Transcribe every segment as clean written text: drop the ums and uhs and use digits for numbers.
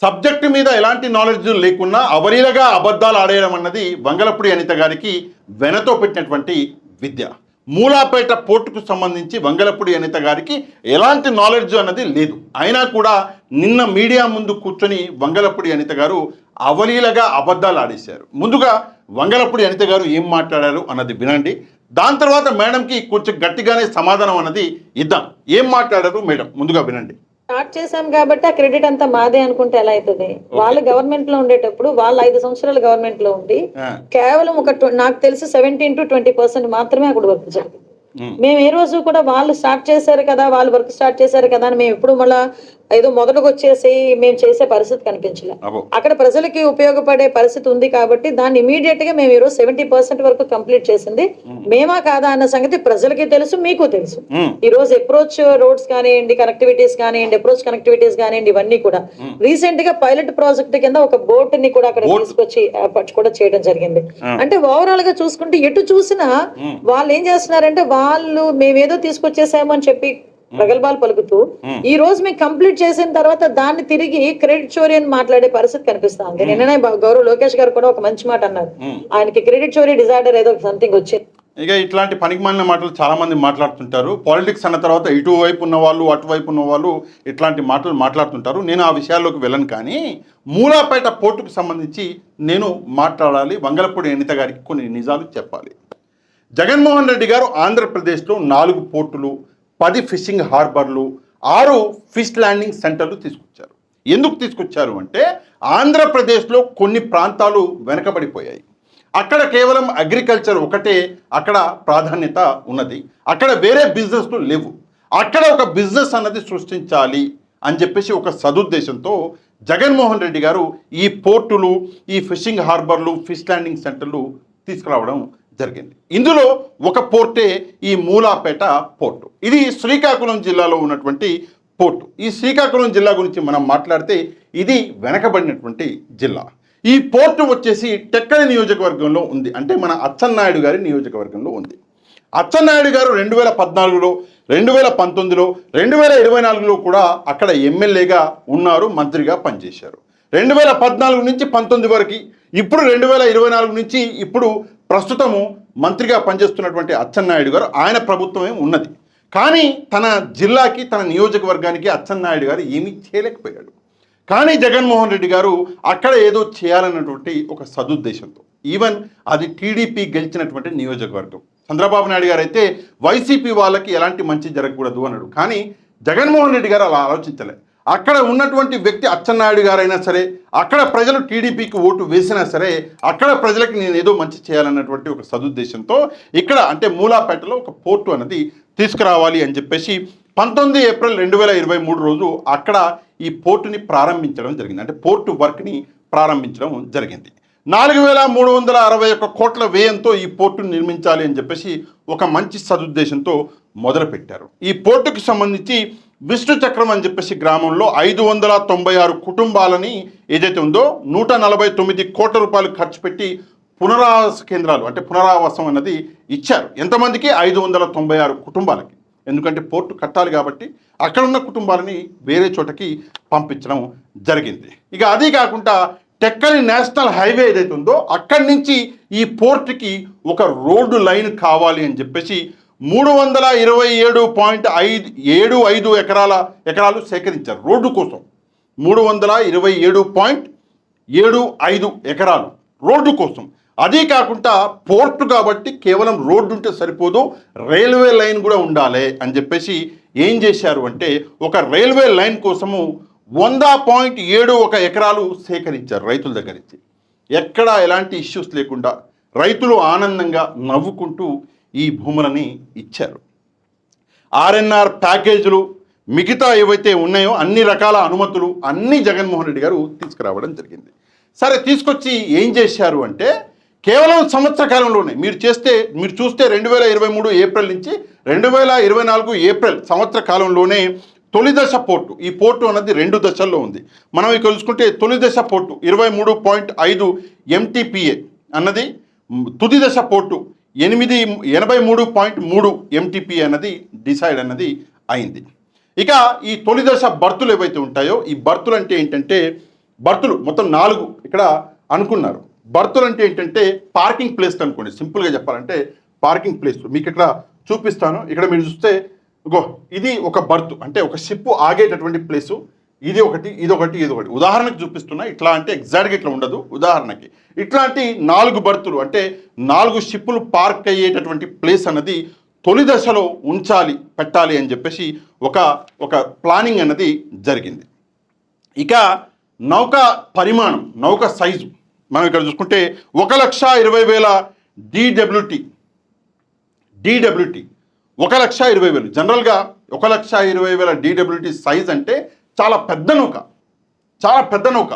Subject మీద ఎలాంటి knowledge లేకున్నా అవలీలగా అబద్ధాలు ఆడేయడం అన్నది వంగలపూడి అనిత గారికి వెనతో పెట్టినటువంటి విద్య. మూలాపేట పోర్టుకు సంబంధించి వంగలపూడి అనిత గారికి ఎలాంటి నాలెడ్జ్ అన్నది లేదు. అయినా కూడా నిన్న మీడియా ముందు కూర్చొని వంగలపూడి అనిత గారు అవలీలగా అబద్ధాలు ఆడేశారు. ముందుగా వంగలపూడి అనిత గారు ఏం మాట్లాడారు అన్నది వినండి. దాని తర్వాత మేడంకి కొంచెం గట్టిగానే సమాధానం అన్నది ఇద్దాం. ఏం మాట్లాడారు మేడం ముందుగా వినండి. స్టార్ట్ చేశాం కాబట్టి ఆ క్రెడిట్ అంతా మాదే అనుకుంటే ఎలా అవుతుంది? వాళ్ళు గవర్నమెంట్ లో ఉండేటప్పుడు వాళ్ళు 5 సంవత్సరాలు గవర్నమెంట్ లో ఉండి కేవలం నాకు తెలిసి 17 to 20% మాత్రమే అక్కడ వర్క్ జరిగింది. మేము ఏ రోజు కూడా వాళ్ళు స్టార్ట్ చేశారు కదా, వాళ్ళు వర్క్ స్టార్ట్ చేశారు కదా అని మేము ఎప్పుడు మళ్ళా ఏదో మొదటకు వచ్చేసి మేము చేసే పరిస్థితి కనిపించలే. అక్కడ ప్రజలకి ఉపయోగపడే పరిస్థితి ఉంది కాబట్టి దాన్ని ఇమీడియట్ గా మేము ఈరోజు 70% వరకు కంప్లీట్ చేసింది మేమా కాదా అన్న సంగతి ప్రజలకి తెలుసు, మీకు తెలుసు. ఈ రోజు అప్రోచ్ రోడ్స్ కానివ్వండి, కనెక్టివిటీస్ కానివ్వండి, అప్రోచ్ కనెక్టివిటీస్ కానివ్వండి, ఇవన్నీ కూడా రీసెంట్ గా పైలట్ ప్రాజెక్ట్ కింద ఒక బోట్ ని కూడా అక్కడ తీసుకొచ్చి కూడా చేయడం జరిగింది. అంటే ఓవరాల్ గా చూసుకుంటే ఎటు చూసినా వాళ్ళు ఏం చేస్తున్నారంటే వాళ్ళు మేమేదో తీసుకొచ్చేసాము అని చెప్పి ప్రగల్భాలు పలుకుతూ ఈ రోజు మేము కంప్లీట్ చేసిన తర్వాత దాన్ని తిరిగి క్రెడిట్ చోరీ అని మాట్లాడే పరిస్థితి కనిపిస్తా ఉంది. నిన్ననే గౌరవ్ లోకేష్ గారు కూడా ఒక మంచి మాట అన్నారు, ఆయనకి క్రెడిట్ చోరీ డిజార్డర్ ఏదో సంథింగ్ వచ్చింది. ఇక ఇట్లాంటి పనికిమాలిన మాటలు చాలా మంది మాట్లాడుతుంటారు. పాలిటిక్స్ అన్న తర్వాత ఇటువైపు ఉన్న వాళ్ళు అటువైపు ఉన్న వాళ్ళు ఇట్లాంటి మాటలు మాట్లాడుతుంటారు. నేను ఆ విషయాల్లోకి వెళ్ళను. కానీ మూలాపేట పోర్టుకు సంబంధించి నేను మాట్లాడాలి. వంగలపూడి అనిత గారికి కొన్ని నిజాలు చెప్పాలి. జగన్మోహన్ రెడ్డి గారు ఆంధ్రప్రదేశ్లో 4 పోర్టులు, 10 ఫిషింగ్ హార్బర్లు, 6 ఫిష్ ల్యాండింగ్ సెంటర్లు తీసుకొచ్చారు. ఎందుకు తీసుకొచ్చారు అంటే ఆంధ్రప్రదేశ్లో కొన్ని ప్రాంతాలు వెనకబడిపోయాయి. అక్కడ కేవలం అగ్రికల్చర్ ఒకటే అక్కడ ప్రాధాన్యత ఉన్నది. అక్కడ వేరే బిజినెస్లు లేవు. అక్కడ ఒక బిజినెస్ అన్నది సృష్టించాలి అని చెప్పేసి ఒక సదుద్దేశంతో జగన్మోహన్ రెడ్డి గారు ఈ పోర్టులు, ఈ ఫిషింగ్ హార్బర్లు, ఫిష్ ల్యాండింగ్ సెంటర్లు తీసుకురావడం జరిగింది. ఇందులో ఒక పోర్టే ఈ మూలాపేట పోర్టు. ఇది శ్రీకాకుళం జిల్లాలో ఉన్నటువంటి పోర్టు. ఈ శ్రీకాకుళం జిల్లా గురించి మనం మాట్లాడితే ఇది వెనకబడినటువంటి జిల్లా. ఈ పోర్టు వచ్చేసి టెక్కలి నియోజకవర్గంలో ఉంది. అంటే మన అచ్చెన్నాయుడు గారి నియోజకవర్గంలో ఉంది. అచ్చెన్నాయుడు గారు 2014లో, 2019లో, 2024లో కూడా అక్కడ ఎమ్మెల్యేగా ఉన్నారు, మంత్రిగా పనిచేశారు. 2014 నుంచి 19 వరకు, ఇప్పుడు 2024 నుంచి ఇప్పుడు ప్రస్తుతము మంత్రిగా పనిచేస్తున్నటువంటి అచ్చెన్నాయుడు గారు, ఆయన ప్రభుత్వమే ఉన్నది. కానీ తన జిల్లాకి, తన నియోజకవర్గానికి అచ్చెన్నాయుడు గారు ఏమీ చేయలేకపోయాడు. కానీ జగన్మోహన్ రెడ్డి గారు అక్కడ ఏదో చేయాలన్నటువంటి ఒక సదుద్దేశంతో, ఈవెన్ అది టీడీపీ గెలిచినటువంటి నియోజకవర్గం. చంద్రబాబు నాయుడు గారు అయితే వైసీపీ వాళ్ళకి ఎలాంటి మంచి జరగకూడదు అన్నాడు. కానీ జగన్మోహన్ రెడ్డి గారు అలా ఆలోచించలే. అక్కడ ఉన్నటువంటి వ్యక్తి అచ్చెన్నాయుడు గారైనా సరే, అక్కడ ప్రజలు టీడీపీకి ఓటు వేసినా సరే, అక్కడ ప్రజలకి నేను ఏదో మంచి చేయాలన్నటువంటి ఒక సదుద్దేశంతో ఇక్కడ అంటే మూలాపేటలో ఒక పోర్టు అనేది తీసుకురావాలి అని చెప్పేసి 19 ఏప్రిల్ 2023 రోజు అక్కడ ఈ పోర్టుని ప్రారంభించడం జరిగింది. అంటే పోర్టు వర్క్ని ప్రారంభించడం జరిగింది. 4361 కోట్ల వ్యయంతో ఈ పోర్టును నిర్మించాలి అని చెప్పేసి ఒక మంచి సదుద్దేశంతో మొదలుపెట్టారు. ఈ పోర్టుకి సంబంధించి విష్ణు చక్రం అని చెప్పేసి గ్రామంలో 596 కుటుంబాలని ఏదైతే ఉందో 149 కోట్ల రూపాయలు ఖర్చు పెట్టి పునరావాస కేంద్రాలు అంటే పునరావాసం అన్నది ఇచ్చారు. ఎంతమందికి? 596 కుటుంబాలకి. ఎందుకంటే పోర్టు కట్టాలి కాబట్టి అక్కడ ఉన్న కుటుంబాలని వేరే చోటకి పంపించడం జరిగింది. ఇక అదే కాకుండా టెక్కలి నేషనల్ హైవే ఏదైతే ఉందో అక్కడి నుంచి ఈ పోర్టుకి ఒక రోడ్డు లైన్ కావాలి అని చెప్పేసి 327.75 ఎకరాలు సేకరించారు రోడ్డు కోసం. 327.75 ఎకరాలు రోడ్డు కోసం. అదే కాకుండా పోర్టు కాబట్టి కేవలం రోడ్డు ఉంటే సరిపోదు, రైల్వే లైన్ కూడా ఉండాలి అని చెప్పేసి ఏం చేశారు అంటే ఒక రైల్వే లైన్ కోసము 100.71 ఎకరాలు సేకరించారు రైతుల దగ్గర నుంచి. ఎక్కడ ఎలాంటి ఇష్యూస్ లేకుండా రైతులు ఆనందంగా నవ్వుకుంటూ ఈ భూములని ఇచ్చారు. ఆర్ఎన్ఆర్ ప్యాకేజీలు మిగతా ఏవైతే ఉన్నాయో అన్ని రకాల అనుమతులు అన్నీ జగన్మోహన్ రెడ్డి గారు తీసుకురావడం జరిగింది. సరే, తీసుకొచ్చి ఏం చేశారు అంటే కేవలం సంవత్సర కాలంలోనే మీరు చూస్తే 2023 ఏప్రిల్ నుంచి 2024 ఏప్రిల్ సంవత్సర కాలంలోనే తొలి దశ పోర్టు, ఈ పోర్టు అన్నది 2 దశల్లో ఉంది. మనం ఇక్కడ చూసుకుంటే తొలి దశ పోర్టు 23.5 MTPA అన్నది, తుది దశ పోర్టు 83.3 MTPA అన్నది డిసైడ్ అన్నది అయింది. ఇక ఈ తొలి దశ బర్తులు ఏవైతే ఉంటాయో ఈ బర్తులు అంటే ఏంటంటే బర్తులు మొత్తం 4 ఇక్కడ అనుకున్నారు. బర్తులు అంటే ఏంటంటే పార్కింగ్ ప్లేస్ అనుకోండి, సింపుల్గా చెప్పాలంటే పార్కింగ్ ప్లేస్. మీకు ఇక్కడ చూపిస్తాను. ఇక్కడ మీరు చూస్తే ఇది ఒక బర్త్, అంటే ఒక షిప్ ఆగేటటువంటి ప్లేసు. ఇది ఒకటి, ఇదొకటి, ఇదొకటి. ఉదాహరణకు చూపిస్తున్నా. ఇట్లా అంటే ఎగ్జాక్ట్గా ఇట్లా ఉండదు. ఉదాహరణకి ఇట్లాంటి 4 బర్తులు, అంటే 4 షిప్పులు పార్క్ అయ్యేటటువంటి ప్లేస్ అన్నది తొలి దశలో పెట్టాలి అని చెప్పేసి ఒక ప్లానింగ్ అన్నది జరిగింది. ఇక నౌక పరిమాణం, నౌక సైజు మనం ఇక్కడ చూసుకుంటే 1,20,000 DWT 1,20,000. జనరల్గా 1,20,000 DWT సైజ్ అంటే చాలా పెద్ద నౌక.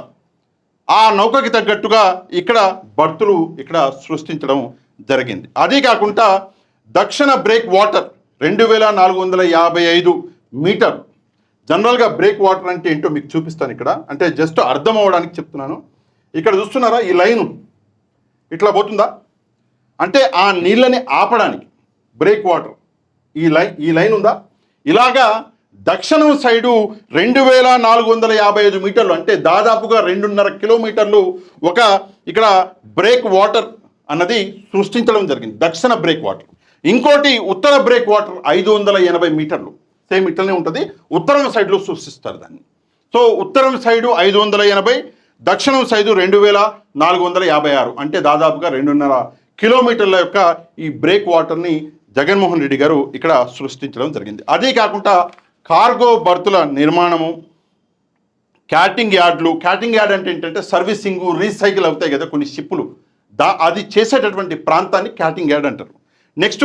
ఆ నౌకకి తగ్గట్టుగా ఇక్కడ బర్తులు ఇక్కడ సృష్టించడం జరిగింది. అదే కాకుండా దక్షిణ బ్రేక్ వాటర్ 2,455 మీటర్లు. జనరల్గా బ్రేక్ వాటర్ అంటే ఏంటో మీకు చూపిస్తాను ఇక్కడ, అంటే జస్ట్ అర్థం అవ్వడానికి చెప్తున్నాను. ఇక్కడ చూస్తున్నారా, ఈ లైను ఇట్లా పోతుందా, అంటే ఆ నీళ్ళని ఆపడానికి బ్రేక్ వాటర్ ఈ లైన్ ఉందా. ఇలాగా దక్షిణం సైడు 2,455 మీటర్లు, అంటే దాదాపుగా 2.5 కిలోమీటర్లు ఇక్కడ బ్రేక్ వాటర్ అన్నది సృష్టించడం జరిగింది, దక్షిణ బ్రేక్ వాటర్. ఇంకోటి ఉత్తర బ్రేక్ వాటర్ 580 మీటర్లు, సేమ్ ఇట్లనే ఉంటుంది. ఉత్తరం సైడ్లో సృష్టిస్తారు దాన్ని. సో ఉత్తరం సైడు 580, దక్షిణం సైడు 2,456, అంటే దాదాపుగా 2.5 కిలోమీటర్ల యొక్క ఈ బ్రేక్ వాటర్ని జగన్మోహన్ రెడ్డి గారు ఇక్కడ సృష్టించడం జరిగింది. అదే కాకుండా కార్గో బర్తుల నిర్మాణము, క్యాటింగ్ యార్డ్ అంటే ఏంటంటే సర్వీసింగ్, రీసైకిల్ అవుతాయి కదా కొన్ని షిప్పులు, అది చేసేటటువంటి ప్రాంతాన్ని క్యాటింగ్ యార్డ్ అంటారు. నెక్స్ట్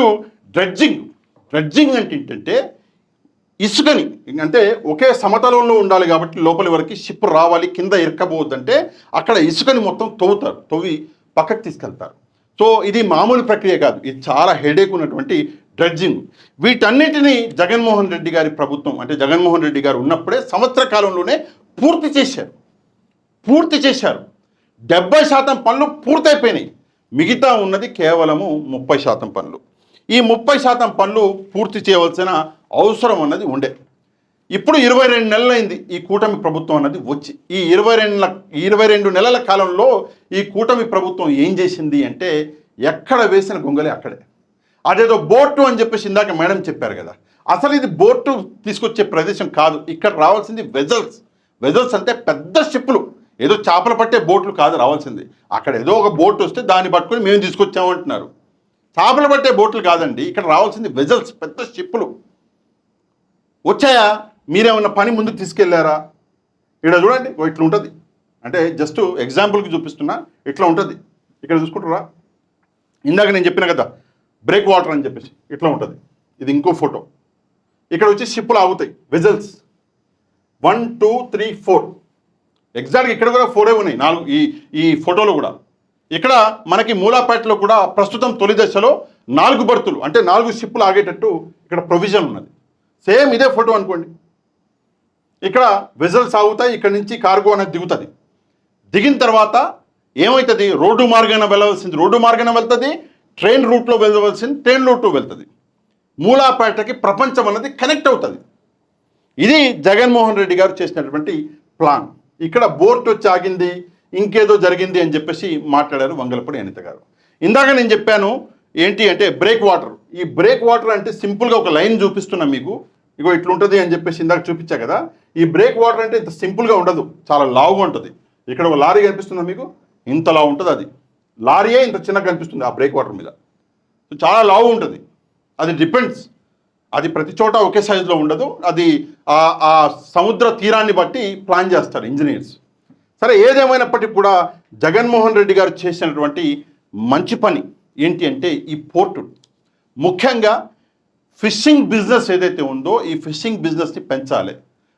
డ్రెడ్జింగ్ అంటే ఏంటంటే ఇసుకని, అంటే ఒకే సమతలంలో ఉండాలి కాబట్టి లోపలి వరకు షిప్ రావాలి, కింద ఇరక్కబోద్దంటే అక్కడ ఇసుకని మొత్తం తవ్వి పక్కకు తీసుకెళ్తారు. సో ఇది మామూలు ప్రక్రియ కాదు, ఇది చాలా హెడేక్ ఉన్నటువంటి డ్రెడ్జింగ్. వీటన్నిటినీ జగన్మోహన్ రెడ్డి గారి ప్రభుత్వం, అంటే జగన్మోహన్ రెడ్డి గారు ఉన్నప్పుడే సంవత్సర కాలంలోనే పూర్తి చేశారు. 70% పనులు పూర్తయిపోయినాయి, మిగతా ఉన్నది కేవలము 30% పనులు. ఈ 30% పనులు పూర్తి చేయవలసిన అవసరం అన్నది ఉండే. ఇప్పుడు 22 నెలలైంది ఈ కూటమి ప్రభుత్వం అన్నది వచ్చి. ఈ 22 నెలల కాలంలో ఈ కూటమి ప్రభుత్వం ఏం చేసింది అంటే, ఎక్కడ వేసిన గొంగలే అక్కడే. అదేదో బోర్టు అని చెప్పేసి ఇందాక మేడం చెప్పారు కదా, అసలు ఇది బోర్టు తీసుకొచ్చే ప్రదేశం కాదు. ఇక్కడ రావాల్సింది వెజల్స్ అంటే పెద్ద షిప్పులు, ఏదో చేపలు పట్టే బోట్లు కాదు రావాల్సింది. అక్కడ ఏదో ఒక బోట్ వస్తే దాన్ని పట్టుకొని మేము తీసుకొచ్చామంటున్నారు. చేపలు పట్టే బోట్లు కాదండి, ఇక్కడ రావాల్సింది వెజల్స్, పెద్ద షిప్పులు. వచ్చాయా? మీరేమన్నా పని ముందుకు తీసుకెళ్లారా? ఇక్కడ చూడండి, ఇట్లా ఉంటుంది. అంటే జస్ట్ ఎగ్జాంపుల్కి చూపిస్తున్నా, ఇట్లా ఉంటుంది. ఇక్కడ చూసుకుంటారా, ఇందాక నేను చెప్పిన కదా బ్రేక్ వాటర్ అని చెప్పేసి, ఇట్లా ఉంటుంది. ఇది ఇంకో ఫోటో. ఇక్కడ వచ్చి షిప్పులు ఆగుతాయి, వెజల్స్ 1, 2, 3, 4. ఎగ్జాక్ట్గా ఇక్కడ కూడా 4 ఉన్నాయి, 4 ఈ ఫోటోలో కూడా. ఇక్కడ మనకి మూలాపేటలో కూడా ప్రస్తుతం తొలి దశలో 4 బర్తులు, అంటే 4 షిప్పులు ఆగేటట్టు ఇక్కడ ప్రొవిజన్ ఉన్నది. సేమ్ ఇదే ఫోటో అనుకోండి. ఇక్కడ వెజల్స్ ఆగుతాయి, ఇక్కడ నుంచి కార్గో అనేది దిగుతుంది. దిగిన తర్వాత ఏమవుతుంది, రోడ్డు మార్గాన వెళ్తుంది, ట్రైన్ రూట్లో వెళ్ళవలసింది ట్రైన్ రూట్లో వెళ్తుంది. మూలాపేటకి ప్రపంచం అనేది కనెక్ట్ అవుతుంది. ఇది జగన్మోహన్ రెడ్డి గారు చేసినటువంటి ప్లాన్. ఇక్కడ బోర్డు వచ్చి ఆగింది, ఇంకేదో జరిగింది అని చెప్పేసి మాట్లాడారు వంగలపూడి అనిత గారు. ఇందాక నేను చెప్పాను ఏంటి అంటే బ్రేక్ వాటర్. ఈ బ్రేక్ వాటర్ అంటే సింపుల్గా ఒక లైన్ చూపిస్తున్నా మీకు, ఇగో ఇట్లుంటుంది అని చెప్పేసి ఇందాక చూపించా కదా. ఈ బ్రేక్ వాటర్ అంటే ఇంత సింపుల్గా ఉండదు, చాలా లావుగా ఉంటుంది. ఇక్కడ ఒక లారీ కనిపిస్తుందా మీకు, ఇంతలా ఉంటుంది. అది లారీయే ఇంత చిన్నగా కనిపిస్తుంది ఆ బ్రేక్ వాటర్ మీద. చాలా లావు ఉంటుంది. అది డిపెండ్స్, అది ప్రతి చోట ఒకే సైజులో ఉండదు. అది ఆ సముద్ర తీరాన్ని బట్టి ప్లాన్ చేస్తారు ఇంజనీర్స్. సరే, ఏదేమైనప్పటికీ కూడా జగన్మోహన్ రెడ్డి గారు చేసినటువంటి మంచి పని ఏంటి అంటే ఈ పోర్టు, ముఖ్యంగా ఫిషింగ్ బిజినెస్ ఏదైతే ఉందో ఈ ఫిషింగ్ బిజినెస్ని పెంచాలి.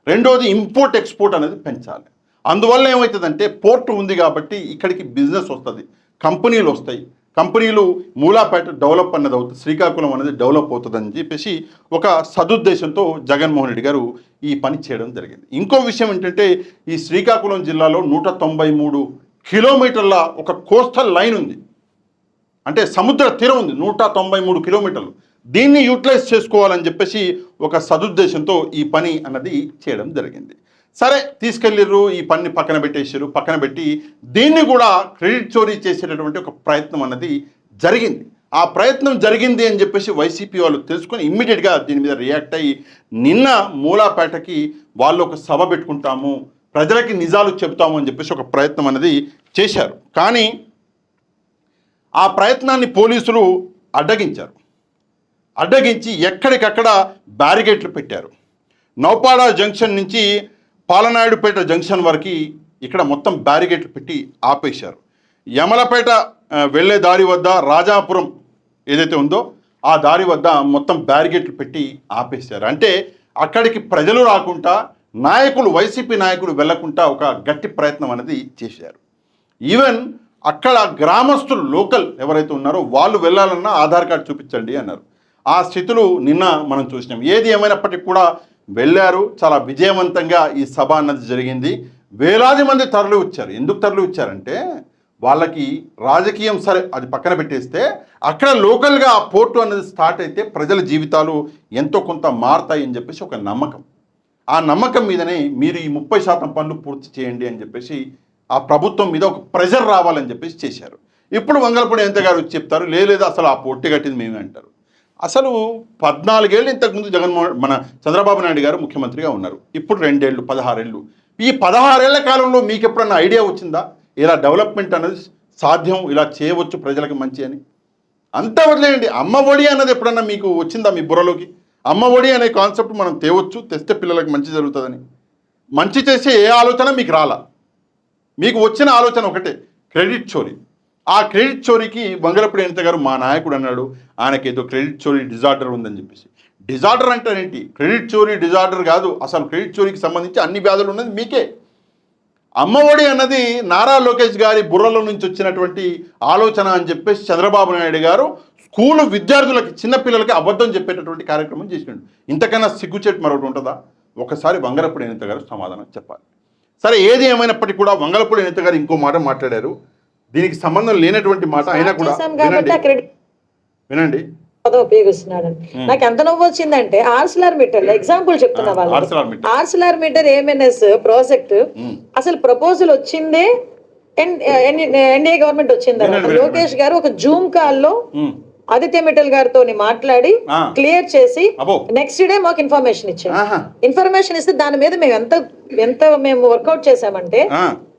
రెండోది ఇంపోర్ట్ ఎక్స్పోర్ట్ అనేది పెంచాలి. అందువల్ల ఏమవుతుందంటే పోర్టు ఉంది కాబట్టి ఇక్కడికి బిజినెస్ వస్తుంది, కంపెనీలు వస్తాయి. కంపెనీలు మూలాపేట డెవలప్ అన్నది అవుతుంది, శ్రీకాకుళం అనేది డెవలప్ అవుతుందని చెప్పేసి ఒక సదుద్దేశంతో జగన్మోహన్ రెడ్డి గారు ఈ పని చేయడం జరిగింది. ఇంకో విషయం ఏంటంటే ఈ శ్రీకాకుళం జిల్లాలో 193 కిలోమీటర్ల ఒక కోస్టల్ లైన్ ఉంది, అంటే సముద్ర తీరం ఉంది 193 కిలోమీటర్లు. దీన్ని యూటిలైజ్ చేసుకోవాలని చెప్పేసి ఒక సదుద్దేశంతో ఈ పని అన్నది చేయడం జరిగింది. సరే తీసుకెళ్ళిర్రు, ఈ పని పక్కన పెట్టేసారు. పక్కన పెట్టి దీన్ని కూడా క్రెడిట్ చోరీ చేసేటటువంటి ఒక ప్రయత్నం అన్నది జరిగింది. ఆ ప్రయత్నం జరిగింది అని చెప్పేసి వైసీపీ వాళ్ళు తెలుసుకొని ఇమ్మీడియట్గా దీని మీద రియాక్ట్ అయ్యి నిన్న మూలాపేటకి వాళ్ళు ఒక సభ పెట్టుకుంటాము, ప్రజలకి నిజాలు చెబుతాము అని చెప్పేసి ఒక ప్రయత్నం అనేది చేశారు. కానీ ఆ ప్రయత్నాన్ని పోలీసులు అడ్డగించారు. అడ్డగించి ఎక్కడికక్కడ బ్యారికేడ్లు పెట్టారు. నౌపాడ జంక్షన్ నుంచి పాలనాయుడుపేట జంక్షన్ వరకు ఇక్కడ మొత్తం బ్యారికేడ్లు పెట్టి ఆపేశారు. యమలపేట వెళ్ళే దారి వద్ద రాజాపురం ఏదైతే ఉందో ఆ దారి వద్ద మొత్తం బ్యారికేడ్లు పెట్టి ఆపేశారు. అంటే అక్కడికి ప్రజలు రాకుండా నాయకులు, వైసీపీ నాయకులు వెళ్లకుండా ఒక గట్టి ప్రయత్నం అనేది చేశారు. ఈవెన్ అక్కడ గ్రామస్తులు లోకల్ ఎవరైతే ఉన్నారో వాళ్ళు వెళ్ళాలన్నా ఆధార్ కార్డు చూపించండి అన్నారు. ఆ స్థితులు నిన్న మనం చూసినాం. ఏది ఏమైనప్పటికీ కూడా వెళ్ళారు. చాలా విజయవంతంగా ఈ సభ అన్నది జరిగింది. వేలాది మంది తరలి వచ్చారు. ఎందుకు తరలి వచ్చారంటే వాళ్ళకి రాజకీయం సరే అది పక్కన పెట్టేస్తే అక్కడ లోకల్గా ఆ పోర్టు అనేది స్టార్ట్ అయితే ప్రజల జీవితాలు ఎంతో కొంత మారుతాయి అని చెప్పేసి ఒక నమ్మకం. ఆ నమ్మకం మీదనే మీరు ఈ 30% పనులు పూర్తి చేయండి అని చెప్పేసి ఆ ప్రభుత్వం మీద ఒక ప్రెజర్ రావాలని చెప్పేసి చేశారు. ఇప్పుడు వంగలపూడి అనిత గారు వచ్చి చెప్తారు, లేదు అసలు ఆ పోర్టు కట్టింది మేమే అంటారు. అసలు 14 ఏళ్ళు ఇంతకుముందు మన చంద్రబాబు నాయుడు గారు ముఖ్యమంత్రిగా ఉన్నారు. ఇప్పుడు 2 ఏళ్ళు 16 ఏళ్ళు. ఈ 16 ఏళ్ల కాలంలో మీకు ఎప్పుడన్నా ఐడియా వచ్చిందా ఇలా డెవలప్మెంట్ అనేది సాధ్యం, ఇలా చేయవచ్చు ప్రజలకు మంచి అని? అంతా వదిలేయండి. అమ్మ ఒడి అన్నది ఎప్పుడన్నా మీకు వచ్చిందా మీ బుర్రలోకి? అమ్మ ఒడి అనే కాన్సెప్ట్ మనం తేవచ్చు, తెస్తే పిల్లలకు మంచి జరుగుతుందని. మంచి చేసే ఏ ఆలోచన మీకు రాలా. మీకు వచ్చిన ఆలోచన ఒకటే, క్రెడిట్ చోరీ. ఆ క్రెడిట్ చోరీకి వంగలపూడి అనిత గారు మా నాయకుడు అన్నాడు, ఆయనకి ఏదో క్రెడిట్ చోరీ డిజార్డర్ ఉందని చెప్పేసి. డిజార్డర్ అంటే ఏంటి? క్రెడిట్ చోరీ డిజార్డర్ కాదు, అసలు క్రెడిట్ చోరీకి సంబంధించి అన్ని వ్యాధులు ఉన్నది మీకే. అమ్మఒడి అన్నది నారా లోకేష్ గారి బుర్రలో నుంచి వచ్చినటువంటి ఆలోచన అని చెప్పేసి చంద్రబాబు నాయుడు గారు స్కూలు విద్యార్థులకి, చిన్నపిల్లలకి అబద్ధం చెప్పేటటువంటి కార్యక్రమం చేసినాడు. ఇంతకన్నా సిగ్గుచేటు మరొకటి ఉంటుందా? ఒకసారి వంగలపూడి అనిత గారు సమాధానం చెప్పాలి. సరే, ఏది ఏమైనప్పటికీ కూడా వంగలపూడి అనిత గారు ఇంకో మాట మాట్లాడారు, దీనికి సంబంధం లేనటువంటి మాట అయినా కూడా వినండి. ఉపయోగిస్తున్నాడు. నాకు ఎంత నవ్వు వచ్చిందంటే ఆర్సిలర్ మీటర్ ఎగ్జాంపుల్ చెప్తున్నా వాళ్ళు. ఆర్సిలర్ మీటర్ ఏఎంఎన్ఎస్ ప్రాజెక్ట్ అసలు ప్రపోజల్ వచ్చిందే ఎన్డీఏ గవర్నమెంట్ వచ్చింది. లోకేష్ గారు ఒక జూమ్ కాల్లో ఆదిత్య మిట్టల్ గారితో మాట్లాడి క్లియర్ చేసి నెక్స్ట్ డే మాకు ఇన్ఫర్మేషన్ ఇచ్చారు. ఇన్ఫర్మేషన్ ఇస్తే దాని మీద మేము ఎంత మేము వర్కౌట్ చేసామంటే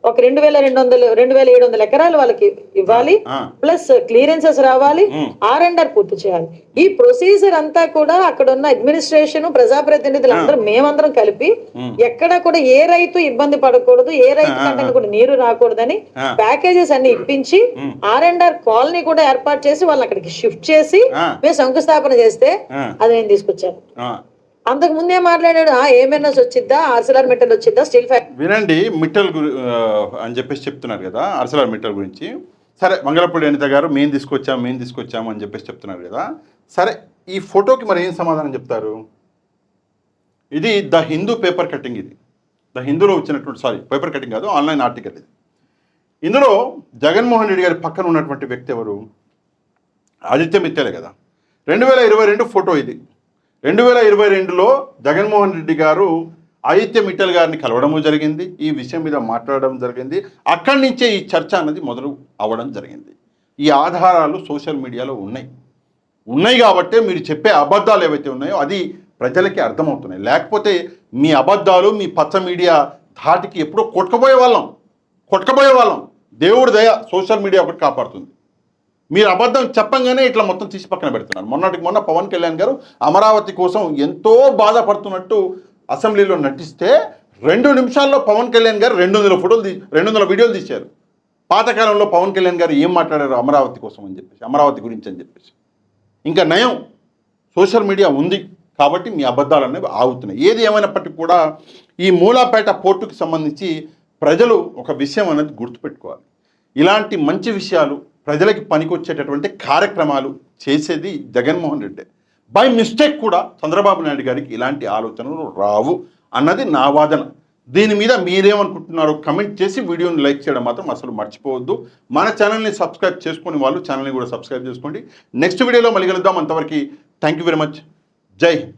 ఒక 2,700 ఎకరాలు వాళ్ళకి ఇవ్వాలి, ప్లస్ క్లియరెన్సెస్ రావాలి, R&R పూర్తి చేయాలి. ఈ ప్రొసీజర్ అంతా కూడా అక్కడ ఉన్న అడ్మినిస్ట్రేషన్, ప్రజాప్రతినిధులు అందరూ మేమందరం కలిపి ఎక్కడ కూడా ఏ రైతు ఇబ్బంది పడకూడదు, ఏ రైతు కంటే కూడా నీరు రాకూడదని ప్యాకేజెస్ అన్ని ఇప్పించి R&R కాలనీ కూడా ఏర్పాటు చేసి వాళ్ళని అక్కడికి షిఫ్ట్ చేసి మేము శంకుస్థాపన చేస్తే అది నేను తీసుకొచ్చాను. అంతకు ముందే మాట్లాడాడు, ఏఎంఎన్ఎస్ వచ్చిద్దా, ఆర్సిలర్ మిట్టల్ వచ్చిద్దా, స్టీల్ ఫ్యాక్టరీ. వినండి, మిట్టల్ అని చెప్పేసి చెప్తున్నారు కదా ఆర్సిలర్ మిట్టల్ గురించి. సరే, వంగలపూడి అనిత గారు మేము తీసుకొచ్చాము అని చెప్పేసి చెప్తున్నారు కదా. సరే, ఈ ఫోటోకి మరి ఏం సమాధానం చెప్తారు? ఇది ద హిందూ పేపర్ కటింగ్. ఇది ద హిందూలో వచ్చినటువంటి పేపర్ కటింగ్ కాదు, ఆన్లైన్ ఆర్టికల్ ఇది. ఇందులో జగన్మోహన్ రెడ్డి గారి పక్కన ఉన్నటువంటి వ్యక్తి ఎవరు? ఆదిత్య మిట్టలే కదా. 2022 ఫోటో ఇది. 2022లో జగన్మోహన్ రెడ్డి గారు ఆదిత్య మిట్టల్ గారిని కలవడము జరిగింది, ఈ విషయం మీద మాట్లాడడం జరిగింది. అక్కడి నుంచే ఈ చర్చ అన్నది మొదలు అవ్వడం జరిగింది. ఈ ఆధారాలు సోషల్ మీడియాలో ఉన్నాయి కాబట్టే మీరు చెప్పే అబద్ధాలు ఏవైతే ఉన్నాయో అది ప్రజలకి అర్థమవుతున్నాయి. లేకపోతే మీ అబద్ధాలు, మీ పచ్చ మీడియా ధాటికి ఎప్పుడో కొట్టుకుపోయే వాళ్ళం. దేవుడి దయ సోషల్ మీడియా ఒకటి కాపాడుతుంది. మీరు అబద్ధం చెప్పంగానే ఇట్లా మొత్తం తీసి పక్కన పెడుతున్నారు. మొన్న పవన్ కళ్యాణ్ గారు అమరావతి కోసం ఎంతో బాధపడుతున్నట్టు అసెంబ్లీలో నటిస్తే 2 నిమిషాల్లో పవన్ కళ్యాణ్ గారు 200 వీడియోలు తీశారు. పాతకాలంలో పవన్ కళ్యాణ్ గారు ఏం మాట్లాడారు అమరావతి కోసం అని చెప్పేసి, అమరావతి గురించి అని చెప్పేసి. ఇంకా నయం సోషల్ మీడియా ఉంది కాబట్టి మీ అబద్ధాలు అనేవి ఆగుతున్నాయి. ఏది ఏమైనప్పటికీ కూడా ఈ మూలాపేట పోర్టుకి సంబంధించి ప్రజలు ఒక విషయం అనేది గుర్తుపెట్టుకోవాలి. ఇలాంటి మంచి విషయాలు, ప్రజలకి పనికొచ్చేటటువంటి కార్యక్రమాలు చేసేది జగన్మోహన్ రెడ్డి. బై మిస్టేక్ కూడా చంద్రబాబు నాయుడు గారికి ఇలాంటి ఆలోచనలు రావు అన్నది నా వాదన. దీని మీద మీరేమనుకుంటున్నారో కమెంట్ చేసి వీడియోని లైక్ చేయడం మాత్రం అసలు మర్చిపోవద్దు. మన ఛానల్ని సబ్స్క్రైబ్ చేసుకుని వాళ్ళు ఛానల్ని కూడా సబ్స్క్రైబ్ చేసుకోండి. నెక్స్ట్ వీడియోలో మళ్ళీ కలుద్దాం. అంతవరకు థ్యాంక్ యూ వెరీ మచ్. జై హింద్.